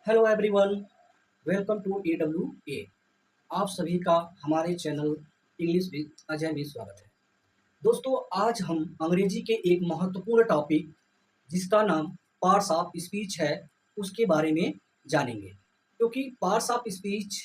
Hello everyone, welcome to ए। आप सभी का हमारे चैनल इंग्लिश विद अजय में स्वागत है। दोस्तों, आज हम अंग्रेजी के एक महत्वपूर्ण टॉपिक जिसका नाम पार्ट्स ऑफ स्पीच है, उसके बारे में जानेंगे। क्योंकि पार्ट्स ऑफ स्पीच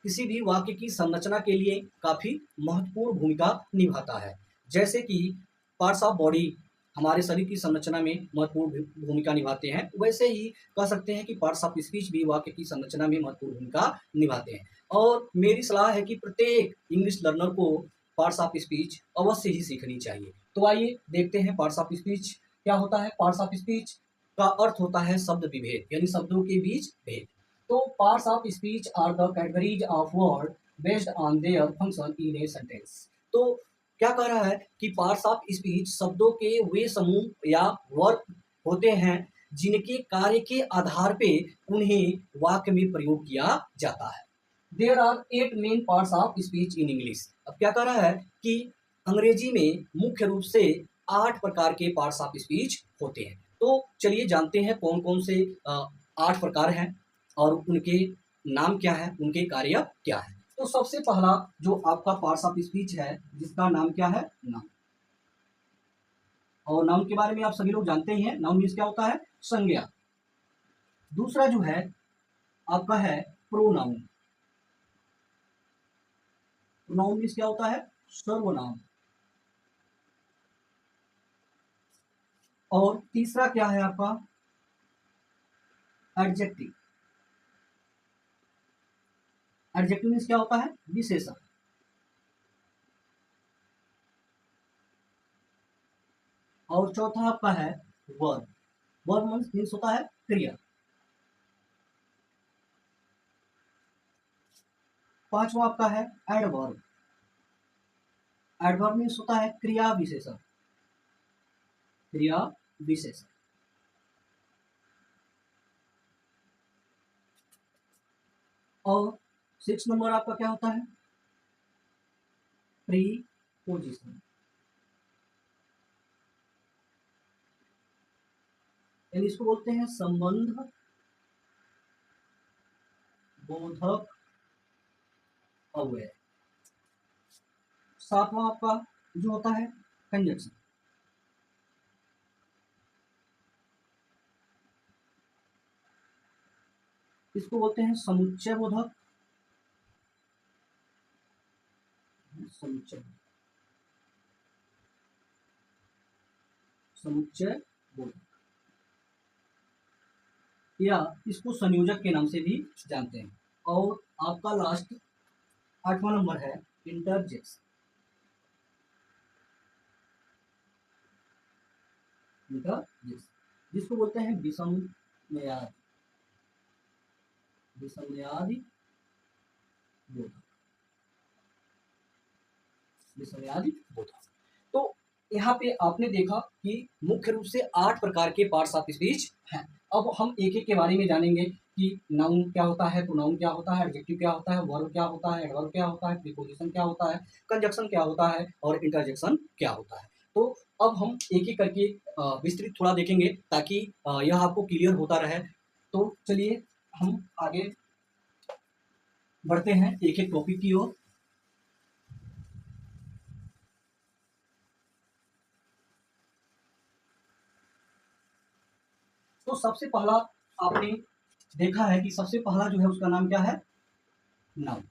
किसी भी वाक्य की संरचना के लिए काफ़ी महत्वपूर्ण भूमिका निभाता है। जैसे कि पार्ट्स ऑफ बॉडी हमारे शरीर की संरचना में महत्वपूर्ण भूमिका निभाते हैं, वैसे ही कह सकते हैं कि पार्ट्स ऑफ स्पीच भी वाक्य की संरचना में महत्वपूर्ण भूमिका निभाते हैं। और मेरी सलाह है कि प्रत्येक इंग्लिश लर्नर को पार्ट्स ऑफ स्पीच अवश्य ही सीखनी चाहिए। तो आइए देखते हैं पार्ट्स ऑफ स्पीच क्या होता है। पार्ट्स ऑफ स्पीच का अर्थ होता है शब्द विभेद, यानी शब्दों के बीच भेद। तो parts of speech are the categories of word based on their function in a sentence. तो क्या कह रहा है कि पार्ट्स ऑफ स्पीच शब्दों के वे समूह या वर्ग होते हैं जिनके कार्य के आधार पे उन्हें वाक्य में प्रयोग किया जाता है। There are 8 main parts of speech in English. अब क्या कह रहा है कि अंग्रेजी में मुख्य रूप से 8 प्रकार के पार्ट्स ऑफ स्पीच होते हैं। तो चलिए जानते हैं कौन कौन से 8 प्रकार हैं और उनके नाम क्या है, उनके कार्य क्या है। तो सबसे पहला जो आपका पार्ट्स ऑफ स्पीच है, जिसका नाम क्या है, नाउन। और नाउन के बारे में आप सभी लोग जानते ही हैं, नाउन मीन्स क्या होता है, संज्ञा। दूसरा जो है आपका है प्रोनाउन। प्रोनाउन मीन्स क्या होता है, सर्वनाम। और तीसरा क्या है आपका, एडजेक्टिव। एडजेक्टिव मीन्स क्या होता है, विशेषण। और चौथा आपका है वर्ब। वर्ब मीन्स होता है क्रिया। पांचवा आपका है एडवर्ब। एडवर्ब मीन्स होता है क्रिया विशेषण। क्रिया विशेषण। और 6 नंबर आपका क्या होता है, प्रीपोजिशन। यानी इसको बोलते हैं संबंध बोधक अव्यय। सातवां आपका जो होता है कंजक्शन। इसको बोलते हैं समुच्चय बोधक। समुच्चय समुच्चय बोधक, या इसको संयोजक के नाम से भी जानते हैं। और आपका लास्ट 8वां नंबर है इंटरजेक्शन। इंटरजेक्शन जिसको बोलते हैं विषमयादि। विषमयादि बोधक। विषमयादि बोधक। तो यहाँ पे आपने देखा कि मुख्य रूप से 8 प्रकार के पार्ट्स ऑफ स्पीच हैं। अब हम एक एक के बारे में जानेंगे कि नाउन क्या होता है, प्रोनाउन क्या होता है, एडजेक्टिव क्या होता है, वर्ब क्या होता है, एडवर्ब क्या होता है, प्रीपोजिशन क्या होता है, कंजक्शन क्या होता है और इंटरजेक्शन क्या होता है। तो अब हम एक एक करके विस्तृत थोड़ा देखेंगे ताकि यह आपको क्लियर होता रहे। तो चलिए हम आगे बढ़ते हैं एक एक टॉपिक की ओर। तो सबसे पहला आपने देखा है कि सबसे पहला जो है उसका नाम क्या है, नाउन।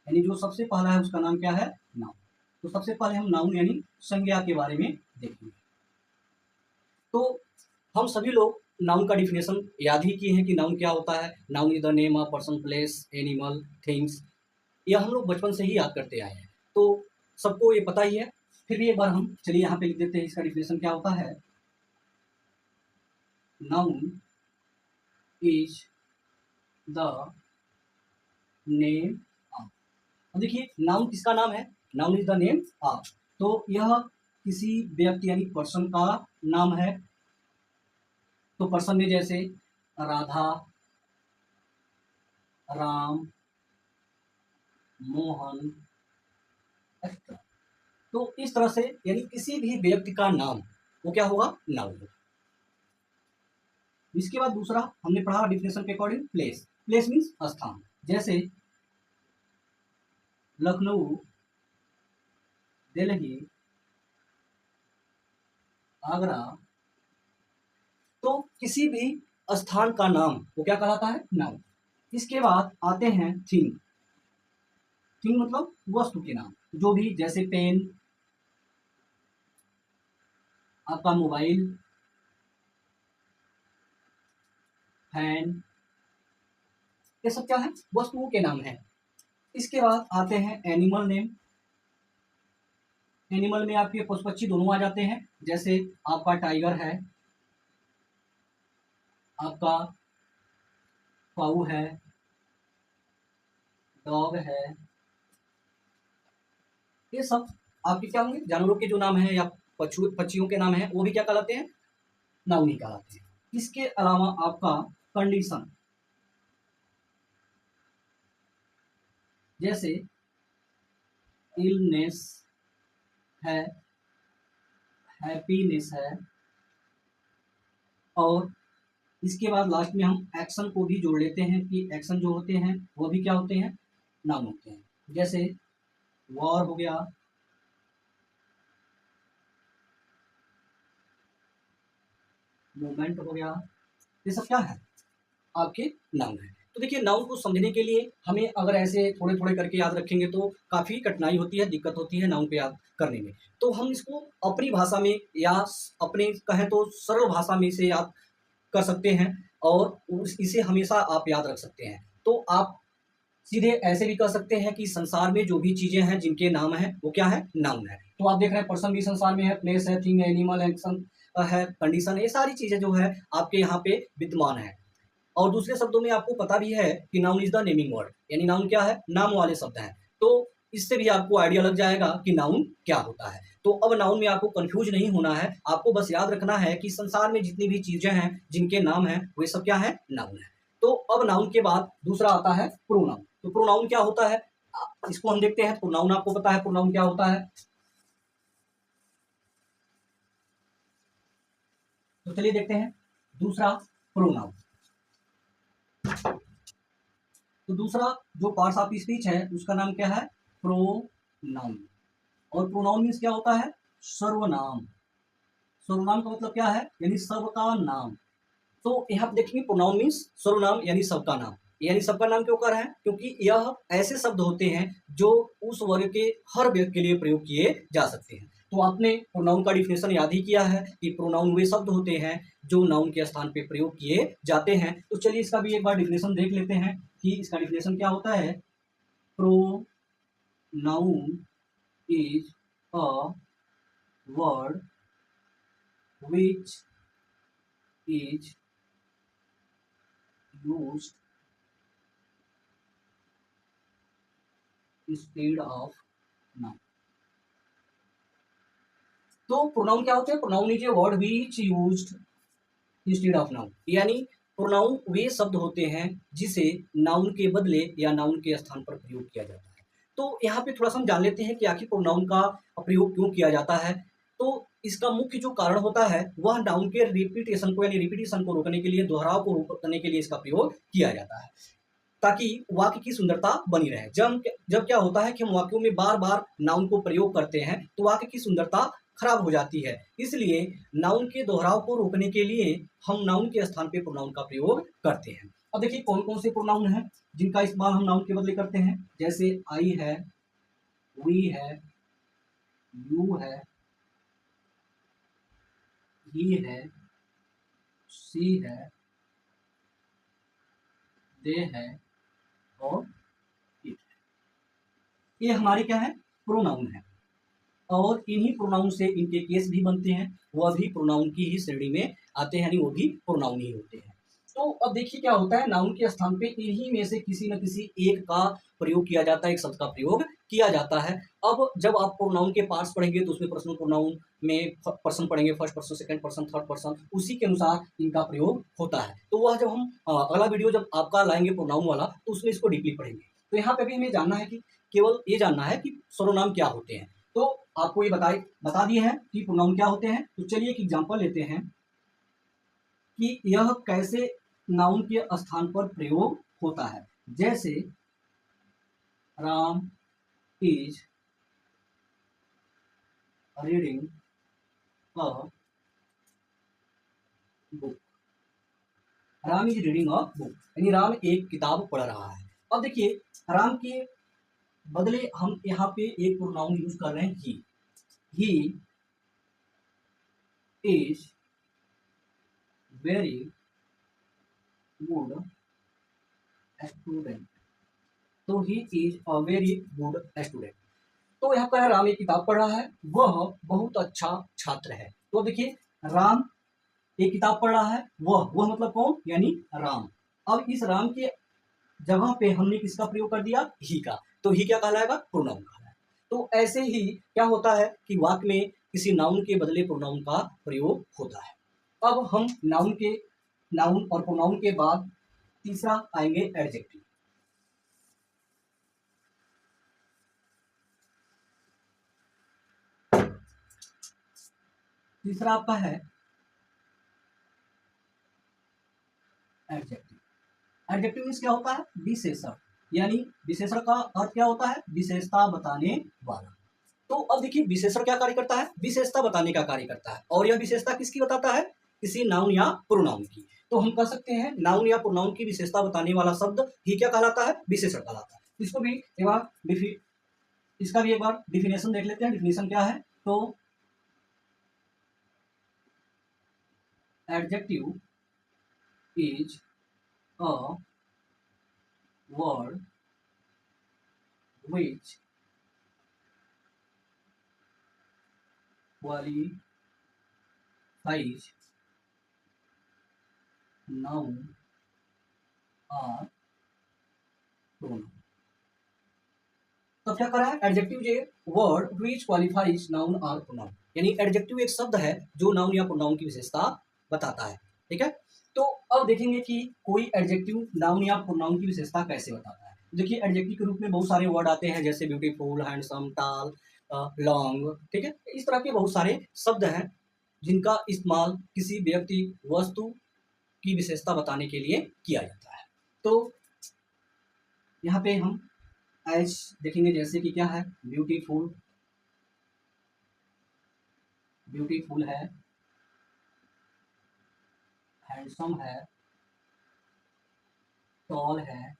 यानी जो सबसे पहला है उसका नाम क्या है, नाउन। तो सबसे पहले हम नाउन यानी संज्ञा के बारे में देखेंगे। तो हम सभी लोग नाउन का डिफिनेशन याद ही किए हैं कि नाउन क्या होता है। Noun is the name of person, place, animal, things. यह हम लोग बचपन से ही याद करते आए हैं, तो सबको ये पता ही है। फिर भी एक बार हम चलिए यहाँ पे लिख देते हैं इसका डिफिनेशन क्या होता है। Noun is the name of. देखिए नाउन किसका नाम है, noun is the name of. तो यह किसी व्यक्ति यानी पर्सन का नाम है। तो पर्सन में जैसे राधा, राम, मोहन, एक्सेट्रा। तो इस तरह से यानी किसी भी व्यक्ति का नाम वो क्या होगा, नाउन होगा। इसके बाद दूसरा हमने पढ़ा डिफिनेशन के अकॉर्डिंग प्लेस। प्लेस मीन्स स्थान, जैसे लखनऊ, दिल्ली, आगरा। तो किसी भी स्थान का नाम वो क्या कहलाता है? नाउन। इसके बाद आते हैं थिंग। थिंग मतलब वस्तु के नाम, जो भी, जैसे पेन, आपका मोबाइल, फैन, ये सब क्या है? वस्तुओं के नाम है। इसके बाद आते हैं एनिमल नेम। एनिमल में आपके पशु पक्षी दोनों आ जाते हैं, जैसे आपका टाइगर है, आपका काऊ है, डॉग है। ये सब आपके क्या होंगे? जानवरों के जो नाम है या पक्षियों के नाम है, वो भी क्या कहलाते हैं? नाउन ही कहलाते हैं। इसके अलावा आपका कंडीशन, जैसे इलनेस है, हैप्पीनेस है, और इसके बाद लास्ट में हम एक्शन को भी जोड़ लेते हैं कि एक्शन जो होते हैं वो भी क्या होते हैं? नाउन होते हैं। जैसे वॉर हो गया, मूवमेंट हो गया, ये सब क्या है? आपके नाउन है। तो देखिए, नाउन को समझने के लिए हमें अगर ऐसे थोड़े थोड़े करके याद रखेंगे तो काफ़ी कठिनाई होती है, दिक्कत होती है नाउन को याद करने में। तो हम इसको अपनी भाषा में या अपने कहें तो सरल भाषा में इसे याद कर सकते हैं, और इसे हमेशा आप याद रख सकते हैं। तो आप सीधे ऐसे भी कह सकते हैं कि संसार में जो भी चीज़ें हैं जिनके नाम हैं वो क्या है? नाउन है। तो आप देख रहे हैं पर्सन भी संसार में है, प्लेस है, थिंग है, एनिमल, एक्शन है, कंडीशन है, ये सारी चीज़ें जो है आपके यहाँ पे विद्यमान है। और दूसरे शब्दों में आपको पता भी है कि noun is the naming word, यानी नाउन क्या है? नाम वाले शब्द हैं। तो इससे भी आपको आइडिया लग जाएगा कि नाउन क्या होता है। तो अब नाउन में आपको कंफ्यूज नहीं होना है, आपको बस याद रखना है कि संसार में जितनी भी चीजें हैं जिनके नाम हैं वे सब क्या है? नाउन है। तो अब नाउन के बाद दूसरा आता है प्रोनाउन। तो प्रोनाउन क्या होता है? इसको हम देखते हैं। प्रोनाउन आपको पता है प्रोनाउन क्या होता है? तो चलिए देखते हैं दूसरा प्रोनाउन। तो दूसरा जो पार्ट्स ऑफ स्पीच है उसका नाम क्या है? प्रोनाउन। और प्रोनाउन मीन्स क्या होता है? सर्वनाम। सर्वनाम का मतलब क्या है? यानी सबका नाम। तो यहाँ पे देखेंगे प्रोनाउन मीन्स सर्वनाम यानी सबका नाम। यानी सबका नाम क्यों कर रहे हैं? क्योंकि यह ऐसे शब्द होते हैं जो उस वर्ग के हर व्यक्ति के लिए प्रयोग किए जा सकते हैं। तो आपने प्रोनाउन का डिफिनेशन याद ही किया है कि प्रोनाउन वे शब्द होते हैं जो नाउन के स्थान पे प्रयोग किए जाते हैं। तो चलिए इसका भी एक बार डिफिनेशन देख लेते हैं कि इसका डिफिनेशन क्या होता है। Pronoun is a word which is used instead of noun। तो प्रोनाउन क्या होते हैं? Pronoun is a word which used instead of noun, यानी प्रोनाउन वे शब्द होते हैं जिसे नाउन के बदले या नाउन के स्थान पर प्रयोग किया जाता है। तो यहाँ पे थोड़ा सा हम जान लेते हैं कि आखिर प्रोनाउन का प्रयोग क्यों किया जाता है। तो इसका मुख्य जो कारण होता है वह नाउन के रिपीटेशन को यानी रिपीटेशन को रोकने के लिए, दोहराव को रोकने के लिए इसका प्रयोग किया जाता है, ताकि वाक्य की सुंदरता बनी रहे। जब क्या होता है कि हम वाक्यों में बार बार नाउन को प्रयोग करते हैं तो वाक्य की सुंदरता खराब हो जाती है। इसलिए नाउन के दोहराव को रोकने के लिए हम नाउन के स्थान पे प्रोनाउन का प्रयोग करते हैं। अब देखिए कौन कौन से प्रोनाउन हैं जिनका इस्तेमाल हम नाउन के बदले करते हैं। जैसे आई है, वी है, यू है, ही है, सी है, दे है, और इट है। ये हमारी क्या है? प्रोनाउन है। और इन्हीं प्रोनाउन से इनके केस भी बनते हैं, वह भी प्रोनाउन की ही श्रेणी में आते हैं, यानी वो भी प्रोनाउन ही होते हैं। तो अब देखिए क्या होता है, नाउन के स्थान पे इन्हीं में से किसी न किसी एक का प्रयोग किया जाता है, एक शब्द का प्रयोग किया जाता है। अब जब आप प्रोनाउन के पार्ट्स पढ़ेंगे तो उसमें पर्सनल प्रोनाउन में पर्सन पढ़ेंगे, first person, second person, third person, उसी के अनुसार इनका प्रयोग होता है। तो वह जब हम अगला वीडियो जब आपका लाएंगे प्रोनाउन वाला तो उसमें इसको डीपली पढ़ेंगे। तो यहाँ पे भी हमें जानना है कि केवल ये जानना है कि सर्वनाम क्या होते हैं। तो आपको ये बता दिए हैं कि प्रोनाउन क्या होते हैं। तो चलिए एक एग्जांपल लेते हैं कि यह कैसे नाउन के स्थान पर प्रयोग होता है। जैसे Ram is reading a book. Ram is reading a book, यानी राम एक किताब पढ़ रहा है। अब देखिए, राम के बदले हम यहाँ पे एक प्रोनाउन यूज कर रहे हैं he is very good student. तो he is a very good student. तो यहाँ पर राम एक किताब पढ़ रहा है, वह बहुत अच्छा छात्र है। तो देखिए, राम एक किताब पढ़ रहा है, वह मतलब कौन, यानी राम। अब इस राम के जगह पे हमने किसका प्रयोग कर दिया, ही का। तो ही क्या कहलाएगा, प्रोनाउन कहलाएगा। तो ऐसे ही क्या होता है कि वाक्य में किसी नाउन के बदले प्रोनाउन का प्रयोग होता है। अब हम नाउन और प्रोनाउन के बाद तीसरा आएंगे एडजेक्टिव। तीसरा आपका है एडजेक्टिव। एडजेक्टिव मीन्स क्या होता है, विशेषण। यानी विशेषण का अर्थ क्या होता है, विशेषता बताने वाला। तो अब देखिए, विशेषण क्या कार्य करता है, विशेषता बताने का कार्य करता है। और यह विशेषता किसकी बताता है, किसी नाउन या प्रोनाउन की। तो हम कह सकते हैं नाउन या प्रोनाउन की विशेषता बताने वाला शब्द ही क्या कहलाता है, विशेषण कहलाता है। इसको भी एक बार इसका भी एक बार डिफिनेशन देख लेते हैं। डिफिनेशन क्या है, तो adjective is a word which qualifies noun or pronoun। तो क्या कर रहा है, एडजेक्टिव जो word which qualifies noun or pronoun, यानी एडजेक्टिव एक शब्द है जो नाउन या प्रोनाउन की विशेषता बताता है। ठीक है, तो अब देखेंगे कि कोई एडजेक्टिव नाउन या प्रोनाउन की विशेषता कैसे बताता है। देखिए, एडजेक्टिव के रूप में बहुत सारे वर्ड आते हैं, जैसे ब्यूटीफुल, हैंडसम, टॉल, लॉन्ग। ठीक है, इस तरह के बहुत सारे शब्द हैं जिनका इस्तेमाल किसी व्यक्ति, वस्तु की विशेषता बताने के लिए किया जाता है। तो यहाँ पे हम एज देखेंगे, जैसे कि क्या है, ब्यूटीफुल, ब्यूटीफुल है, हैंडसम है, टॉल है,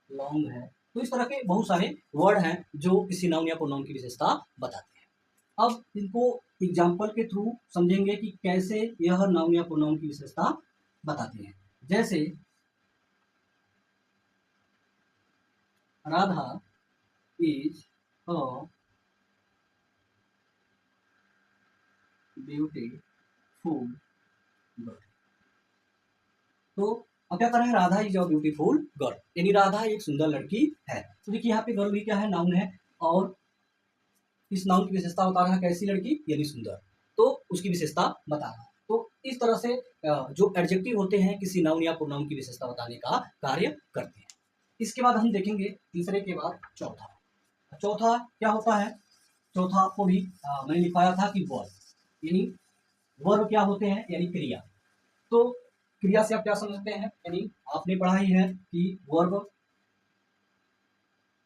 लॉन्ग है। तो इस तरह के बहुत सारे वर्ड हैं जो किसी नाउन या प्रोनाउन की विशेषता बताते हैं। अब इनको एग्जाम्पल के थ्रू समझेंगे कि कैसे यह नाउन या प्रोनाउन की विशेषता बताते हैं। जैसे Radha is a beautiful girl. तो अब क्या कर रहे हैं, Radha is a beautiful girl, यानी राधा एक सुंदर लड़की है। तो देखिए, यहाँ पे गर्ल भी क्या है, नाउन है, और इस नाउन की विशेषता बता रहा है कैसी लड़की, यानी सुंदर। तो उसकी विशेषता बता रहा है। तो इस तरह से जो एडजेक्टिव होते हैं किसी नाउन या प्रोनाउन की विशेषता बताने का कार्य करते हैं। इसके बाद हम देखेंगे तीसरे के बाद चौथा। चौथा क्या होता है, चौथा आपको भी मैंने लिखवाया था कि वर्ब, यानी वर्ब क्या होते हैं, यानी क्रिया। तो क्रिया से आप क्या समझते हैं, यानी आपने पढ़ा ही है कि वर्ब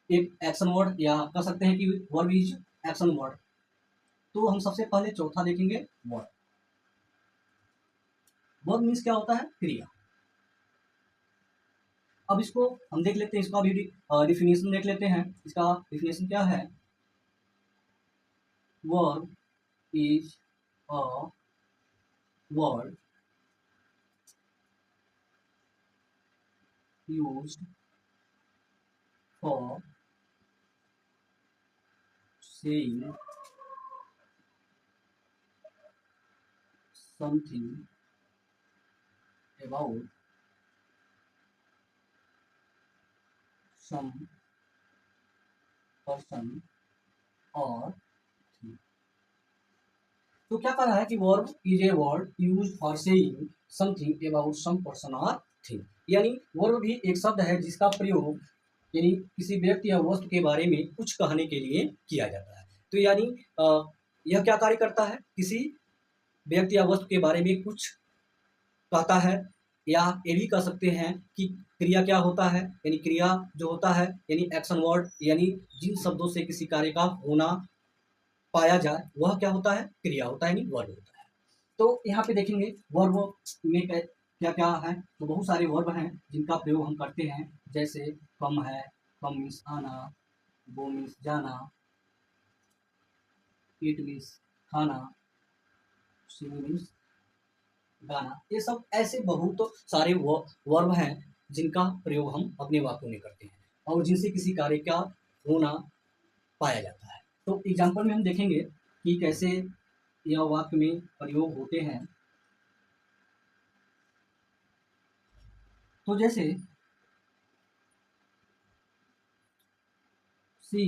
एक एक्शन वर्ड, या कह सकते हैं कि वर्ब इज एक्शन वर्ड। तो हम सबसे पहले चौथा देखेंगे, वर्ब। वर्ब मीन्स क्या होता है, क्रिया। अब इसको हम देख लेते हैं, इसका भी डिफिनेशन देख लेते हैं। इसका डिफिनेशन क्या है, verb is a word used for saying something about some person or thing। तो क्या कह रहा है कि verb is a word used for saying something about some person और थिंग, यानी वर्ब भी एक शब्द है जिसका प्रयोग यानी किसी व्यक्ति या वस्तु के बारे में कुछ कहने के लिए किया जाता है। तो यानी यह क्या कार्य करता है, किसी व्यक्ति या वस्तु के बारे में कुछ कहता है, या ये भी कह सकते हैं कि क्रिया क्या होता है, यानी क्रिया जो होता है यानी एक्शन वर्ड, यानी जिन शब्दों से किसी कार्य का होना पाया जाए वह क्या होता है, क्रिया होता है, यानी वर्ब होता है। तो यहाँ पे देखेंगे वर्ब में क्या क्या है, तो बहुत सारे वर्ब हैं जिनका प्रयोग हम करते हैं, जैसे कम है, कम मीन्स आना, गो मीन्स जाना, ईट मीन्स खाना, सिंग मीन्स गाना। ये सब ऐसे बहुत सारे वर्ब हैं जिनका प्रयोग हम अपने वाक्यों में करते हैं और जिनसे किसी कार्य का होना पाया जाता है। तो एग्जाम्पल में हम देखेंगे कि कैसे यह वाक्य में प्रयोग होते हैं। तो जैसे सी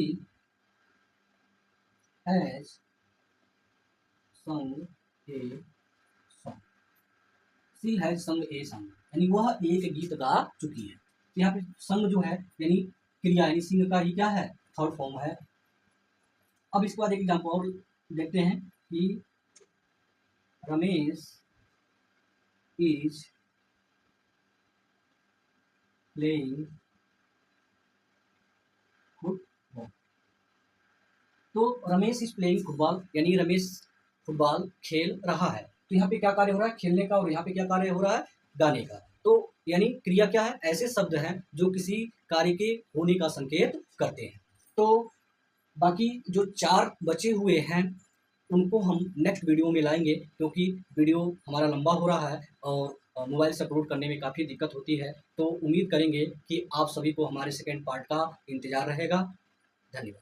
हैज संग ए सॉन्ग, सी हैज संग ए सॉन्ग, यानी वह एक गीत गा चुकी है। यहाँ पे संग जो है यानी क्रिया, यानी सिंग का ही क्या है, थर्ड फॉर्म है। अब इसके बाद एक एग्जाम्पल और देखते हैं कि रमेश इज प्लेइंग फुटबॉल। तो रमेश इज प्लेइंग फुटबॉल, यानी रमेश फुटबॉल खेल रहा है। तो यहाँ पे क्या कार्य हो रहा है, खेलने का, और यहाँ पे क्या कार्य हो रहा है, गाने का। तो यानी क्रिया क्या है, ऐसे शब्द हैं जो किसी कार्य के होने का संकेत करते हैं। तो बाकी जो 4 बचे हुए हैं उनको हम नेक्स्ट वीडियो में लाएंगे, क्योंकि वीडियो हमारा लंबा हो रहा है और मोबाइल से अपलोड करने में काफ़ी दिक्कत होती है। तो उम्मीद करेंगे कि आप सभी को हमारे सेकेंड पार्ट का इंतज़ार रहेगा। धन्यवाद।